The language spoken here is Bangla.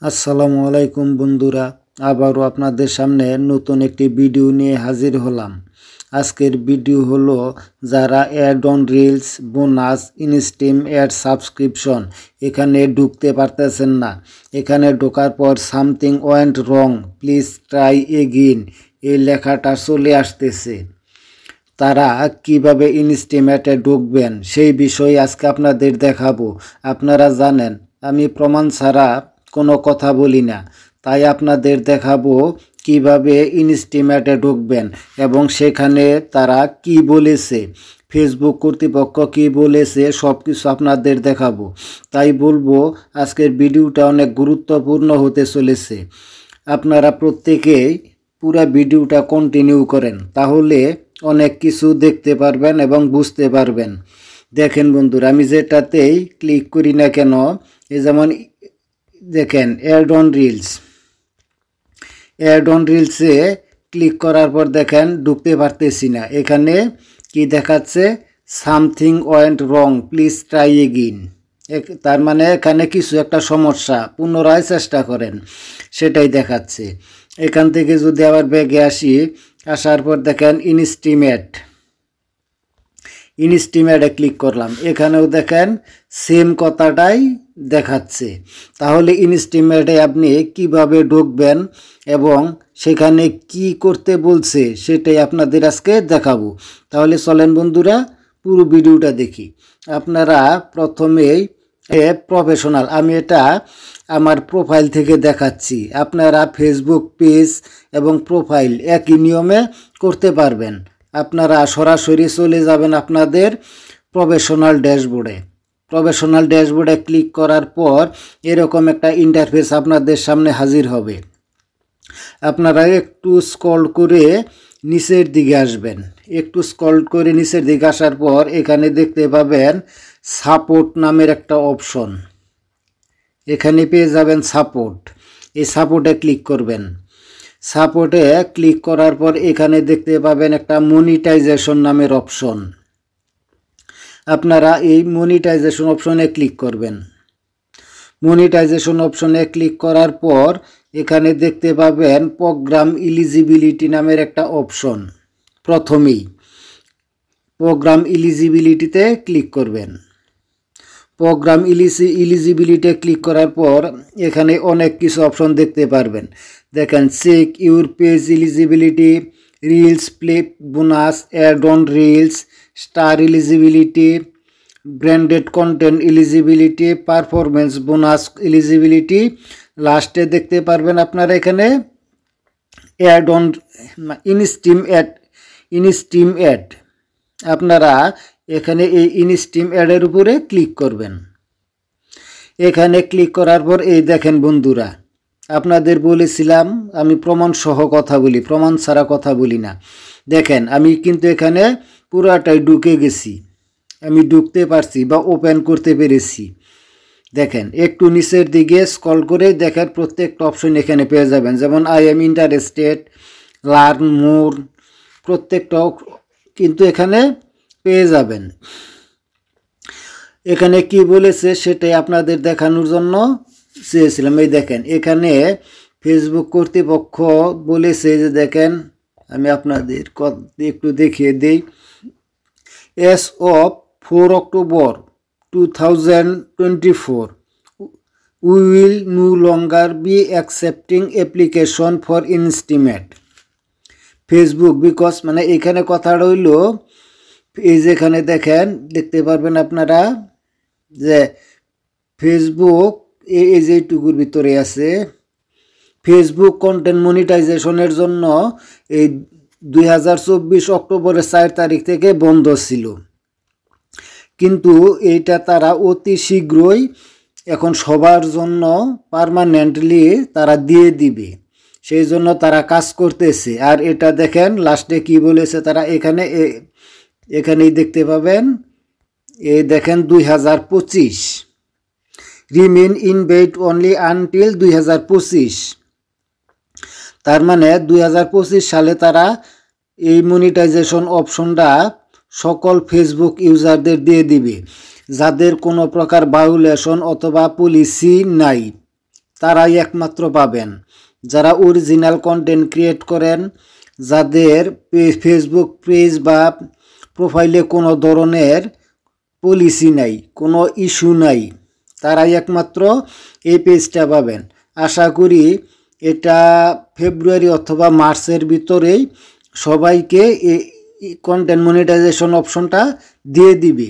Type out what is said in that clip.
আসসালামু আলাইকুম বন্ধুরা, আবারও আপনাদের সামনে নতুন একটি ভিডিও নিয়ে হাজির হলাম। আজকের ভিডিও হলো যারা ad on reels, bonus, instream ad subscription এখানে ঢুকতে পারতেছেন না। এখানে ঢোকার পর something went wrong, please try again এই লেখাটা চলে আসতেছে। তারা কিভাবে ইনস্টিমেটে ঢুকবেন সেই বিষয়ে আজকে আপনাদের দেখাবো। আপনারা জানেন আমি প্রমাণ ছাড়া কোনো কথা বলি না, তাই আপনাদের দেখাবো কিভাবে ইনস্টিমেটে ঢুকবেন এবং সেখানে তারা কি বলেছে, ফেসবুক কর্তৃপক্ষ কি বলেছে সব কিছু আপনাদের দেখাবো। তাই বলবো আজকের ভিডিওটা অনেক গুরুত্বপূর্ণ হতে চলেছে। আপনারা প্রত্যেকেই পুরো ভিডিওটা কন্টিনিউ করেন, তাহলে অনেক কিছু দেখতে পারবেন এবং বুঝতে পারবেন। দেখেন বন্ধুরা, আমি যেটাতেই ক্লিক করি না কেন, এই যেমন দেখেন অ্যাড অন রিলসে ক্লিক করার পর দেখেন ঢুকতে পারতেছি না। এখানে কি দেখাচ্ছে, something went wrong, please try again. তার মানে এখানে কিছু একটা সমস্যা, পুনরায় চেষ্টা করেন, সেটাই দেখাচ্ছে। এখান থেকে যদি আবার ব্যাগে আসার পর দেখেন ইনস্টিমেটে ক্লিক করলাম, এখানেও দেখেন সেম কথাটাই দেখাচ্ছে। তাহলে ইনস্টিমেটে আপনি কিভাবে ঢুকবেন এবং সেখানে কি করতে বলছে সেটাই আপনাদের আজকে দেখাবো। তাহলে চলেন বন্ধুরা পুরো ভিডিওটা দেখি। আপনারা প্রথমেই প্রফেশনাল, আমি এটা আমার প্রোফাইল থেকে দেখাচ্ছি। আপনারা ফেসবুক পেজ এবং প্রোফাইল একই নিয়মে করতে পারবেন। আপনারা সরাসরি চলে যাবেন আপনাদের প্রফেশনাল ড্যাশবোর্ডে ক্লিক করার পর এরকম একটা ইন্টারফেস আপনাদের সামনে হাজির হবে। আপনারা একটু স্ক্রল করে নিচের দিকে আসবেন। নিচের দিকে আসার পর এখানে দেখতে পাবেন সাপোর্ট নামের একটা অপশন, এখানে পেয়ে যাবেন সাপোর্ট। এই সাপোর্টে ক্লিক করবেন। সাপোর্টে ক্লিক করার পর এখানে দেখতে পাবেন একটা মনিটাইজেশন নামের অপশন। আপনারা এই মনিটাইজেশন অপশনে ক্লিক করবেন। মনিটাইজেশন অপশনে ক্লিক করার পর এখানে দেখতে পাবেন প্রোগ্রাম এলিজিবিলিটি নামের একটা অপশন। প্রথমেই প্রোগ্রাম এলিজিবিলিটিতে ক্লিক করবেন। প্রোগ্রাম এলিজিবিলিটি ক্লিক করার পর এখানে অনেক কিছু অপশন দেখতে পারবেন। দেখেন check your page eligibility, reels play bonus, ad on reels, star eligibility, branded content eligibility, performance bonus eligibility. লাস্টে দেখতে পারবেন আপনারা এখানে অ্যাড অন ইনস্টিম অ্যাড। আপনারা এখানে এই ইনস্টিম অ্যাডের উপরে ক্লিক করবেন। এখানে ক্লিক করার পর এই দেখেন বন্ধুরা, আপনাদের বলেছিলাম আমি প্রমাণ সহ কথা বলি, প্রমাণ ছাড়া কথা বলি না। দেখেন আমি কিন্তু এখানে পুরাটাই ঢুকে গেছি, আমি ঢুকতে পারছি বা ওপেন করতে পেরেছি। দেখেন একটু নিচের দিকে স্ক্রল করে দেখেন প্রত্যেকটা অপশন এখানে পেয়ে যাবেন, যেমন I am interested, learn more, প্রত্যেকটা কিন্তু এখানে পেয়ে যাবেন। এখানে কি বলেছে সেটাই আপনাদের দেখানোর জন্য চেয়েছিলাম। এই দেখেন এখানে ফেসবুক কর্তৃপক্ষ বলেছে যে দেখেন, আমি আপনাদের একটু দেখিয়ে দিই। S of 4 October 2024 we will no longer be accepting application for Instimate Facebook because, মানে এখানে কথা রইল এই যেখানে দেখেন দেখতে পারবেন আপনারা যে ফেসবুক এই যে এইটুকুর ভিতরে আছে, ফেসবুক কন্টেন্ট মনিটাইজেশনের জন্য এই 2024 অক্টোবরের 4 তারিখ থেকে বন্ধ ছিল, কিন্তু এইটা তারা অতি শীঘ্রই এখন সবার জন্য পার্মানেন্টলি তারা দিয়ে দিবে, সেই জন্য তারা কাজ করতেছে। আর এটা দেখেন লাস্টে কি বলেছে তারা, এখানেই দেখতে পাবেন, এই দেখেন 2025 remain in beta only until 2025। তার মানে 2025 সালে তারা এই মনিটাইজেশন অপশনটা সকল ফেসবুক ইউজারদের দিয়ে দিবে যাদের কোনো প্রকার ভায়োলেশন অথবা পলিসি নাই। তারাই একমাত্র পাবেন। যারা অরিজিনাল কন্টেন্ট ক্রিয়েট করেন, যাদের ফেসবুক পেজ বা প্রোফাইলে কোনো ধরনের পলিসি নাই, কোনো ইস্যু নাই, তারাই একমাত্র এই পেজটা পাবেন। আশা করি এটা ফেব্রুয়ারি অথবা মার্চের ভিতরেই সবাইকে এই কন্টেন্ট মনিটাইজেশন অপশনটা দিয়ে দিবে।